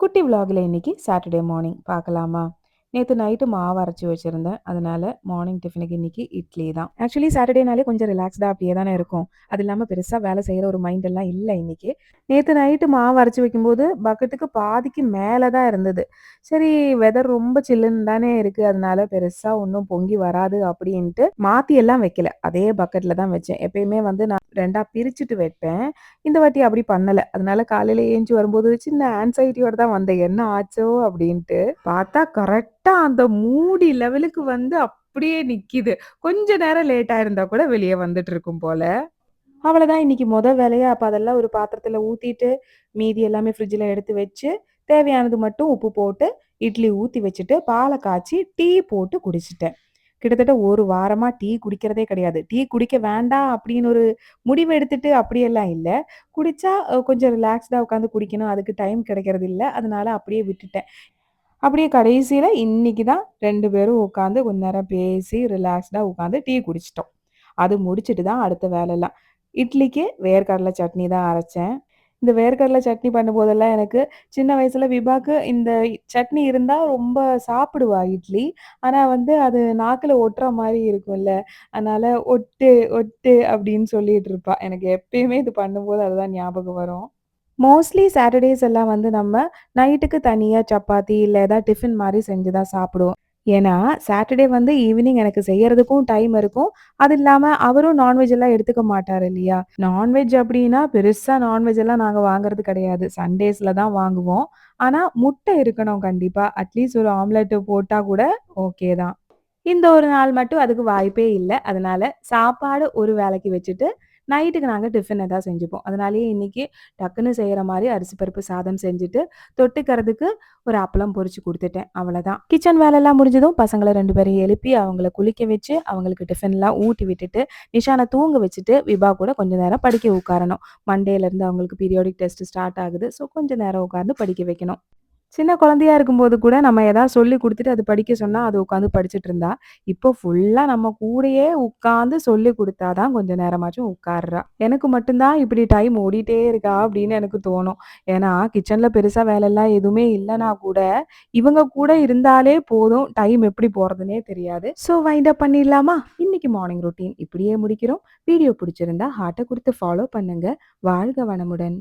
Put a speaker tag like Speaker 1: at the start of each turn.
Speaker 1: குட்டி விலாகில் இன்னைக்கு Saturday morning பார்க்கலாமா? நேத்து நைட்டு மாவு அரைச்சு வச்சிருந்தேன். அதனால மார்னிங் டிஃபனுக்கு இன்னைக்கு இட்லி தான். ஆக்சுவலி சாட்டர்டேனாலே கொஞ்சம் ரிலாக்ஸ்டா அப்படியே தானே இருக்கும். அது இல்லாம பெருசா வேலை செய்யற ஒரு மைண்ட் எல்லாம் இல்ல இன்னைக்கு. நேத்து நைட்டு மாவு அரைச்சு வைக்கும்போது பக்கெட்டுக்கு பாதிக்கு மேல தான் இருந்தது. சரி, வெதர் ரொம்ப சில்லுன்னு தானே இருக்கு. அதனால பெருசா ஒண்ணும் பொங்கி வராது அப்படின்ட்டு மாத்தி எல்லாம் வைக்கல. அதே பக்கெட்ல தான் வச்சேன். எப்பயுமே வந்து நான் 2ஆ பிரிச்சுட்டு வைப்பேன். இந்த வாட்டி அப்படி பண்ணல. அதனால காலையில ஏஞ்சி வரும்போது சின்ன ஆங்ஸைட்டியோட தான் வந்தேன். என்ன ஆச்சோ அப்படின்ட்டு. பார்த்தா கரெக்ட்டா அந்த மூடி லெவலுக்கு வந்து அப்படியே நிக்கிது. கொஞ்ச நேரம் லேட் ஆயிருந்தா கூட வெளிய வந்துட்டு இருக்கும் போல. அவ்வளதான் இன்னைக்கு வேலையா அப்ப அதெல்லாம் ஒரு பாத்திரத்துல ஊத்திட்டு, மீதி எல்லாமே ஃப்ரிட்ஜ்ல எடுத்து வச்சு, தேவையானது மட்டும் உப்பு போட்டு, இட்லி ஊத்தி வச்சுட்டு, பால காய்ச்சி, டீ போட்டு குடிச்சுட்டேன். கிட்டத்தட்ட 1 வாரமா டீ குடிக்கிறதே கிடையாது. டீ குடிக்க வேண்டாம் அப்படின்னு ஒரு முடிவு எடுத்துட்டு அப்படியெல்லாம் இல்ல. குடிச்சா கொஞ்சம் ரிலாக்ஸ்டா உட்காந்து குடிக்கணும். அதுக்கு டைம் கிடைக்கிறது இல்ல. அதனால அப்படியே விட்டுட்டேன். அப்படியே கடைசியில இன்னைக்கு தான் 2 பேரும் உட்காந்து கொஞ்ச நேரம் பேசி ரிலாக்ஸ்டா உட்காந்து டீ குடிச்சிட்டோம். அது முடிச்சுட்டு தான் அடுத்த வேலைலாம். இட்லிக்கு வேர்க்கடலை சட்னி தான் அரைச்சேன். இந்த வேர்க்கடலை சட்னி பண்ணும்போதெல்லாம் எனக்கு சின்ன வயசுல விபாக்கு இந்த சட்னி இருந்தா ரொம்ப சாப்பிடுவா இட்லி. ஆனா வந்து அது நாக்குல ஒட்டுற மாரி இருக்கும்ல. அதனால ஒட்டு, ஒட்டு அப்படின்னு சொல்லிட்டு இருப்பா. எனக்கு எப்பயுமே இது பண்ணும்போது அதுதான் ஞாபகம் வரும். மோஸ்ட்லி சாட்டர்டேஸ் எல்லாம் வந்து நம்ம நைட்டுக்கு தனியா சப்பாத்தி இல்ல ஏதாவது டிஃபன் மாரி செஞ்சு தான் சாப்பிடுவோம். ஏன்னா, சாட்டர்டே வந்து ஈவினிங் எனக்கு செய்யறதுக்கும் டைம் இருக்கும். அது இல்லாம அவரும் நான்வெஜ் எல்லாம் எடுத்துக்க மாட்டாரு இல்லையா? நான்வெஜ் அப்படின்னா பெருசா நான்வெஜ் எல்லாம் நாங்க வாங்குறது கிடையாது. சண்டேஸ்ல தான் வாங்குவோம். ஆனா முட்டை இருக்கணும் கண்டிப்பா. அட்லீஸ்ட் ஒரு ஆம்லெட் போட்டா கூட ஓகே தான். இந்த ஒரு நாள் மட்டும் அதுக்கு வாய்ப்பே இல்ல. அதனால சாப்பாடு ஒரு வேளைக்கு வச்சுட்டு, நைட்டுக்கு நாங்க டிஃபன் ஏதாவது செஞ்சுப்போம். அதனாலேயே இன்னைக்கு டக்குன்னு செய்ற மாரி அரிசி பருப்பு சாதம் செஞ்சுட்டு, தொட்டுக்கிறதுக்கு ஒரு அப்பளம் பொரிச்சு குடுத்துட்டேன். அவ்வளதான். கிச்சன் வேலைலாம் முடிஞ்சதும் பசங்கள 2 பேரையும் எழுப்பி, அவங்கள குளிக்க வச்சு, அவங்களுக்கு டிஃபன்லாம் ஊட்டி விட்டுட்டு, நிஷான தூங்க வச்சுட்டு, விபா கூட கொஞ்ச நேரம் படிக்க உட்காரணும். மண்டேலருந்து அவங்களுக்கு பீரியாடிக் டெஸ்ட் ஸ்டார்ட் ஆகுது. ஸோ கொஞ்ச நேரம் உட்கார்ந்து படிக்க வைக்கணும். சின்ன குழந்தையா இருக்கும்போது கூட நம்ம ஏதாவது சொல்லிக் குடுத்துட்டு அது படிக்க சொன்னா, அது உட்காந்து படிச்சுட்டு இருந்தா. இப்போ ஃபுல்லா நம்ம கூடயே உட்காந்து சொல்லிக் குடுத்தா தான் கொஞ்ச நேரமாச்சும் உட்கார்றா. எனக்கு மட்டும் தான் இப்படி டைம் ஓடிட்டே இருக்கா அப்படின்னு எனக்கு தோணும். ஏன்னா கிச்சன்ல பெருசா வேலைலாம் எதுவுமே இல்லன்னா கூட, இவங்க கூட இருந்தாலே போதும். டைம் எப்படி போறதுன்னே தெரியாது. ஸோ வைண்ட் அப் பண்ணிடலாமா? இன்னைக்கு மார்னிங் ரொட்டீன் இப்படியே முடிக்கிறோம். வீடியோ பிடிச்சிருந்தா ஹார்ட்ட குடுத்து ஃபாலோ பண்ணுங்க. வாழ்க வளமுடன்.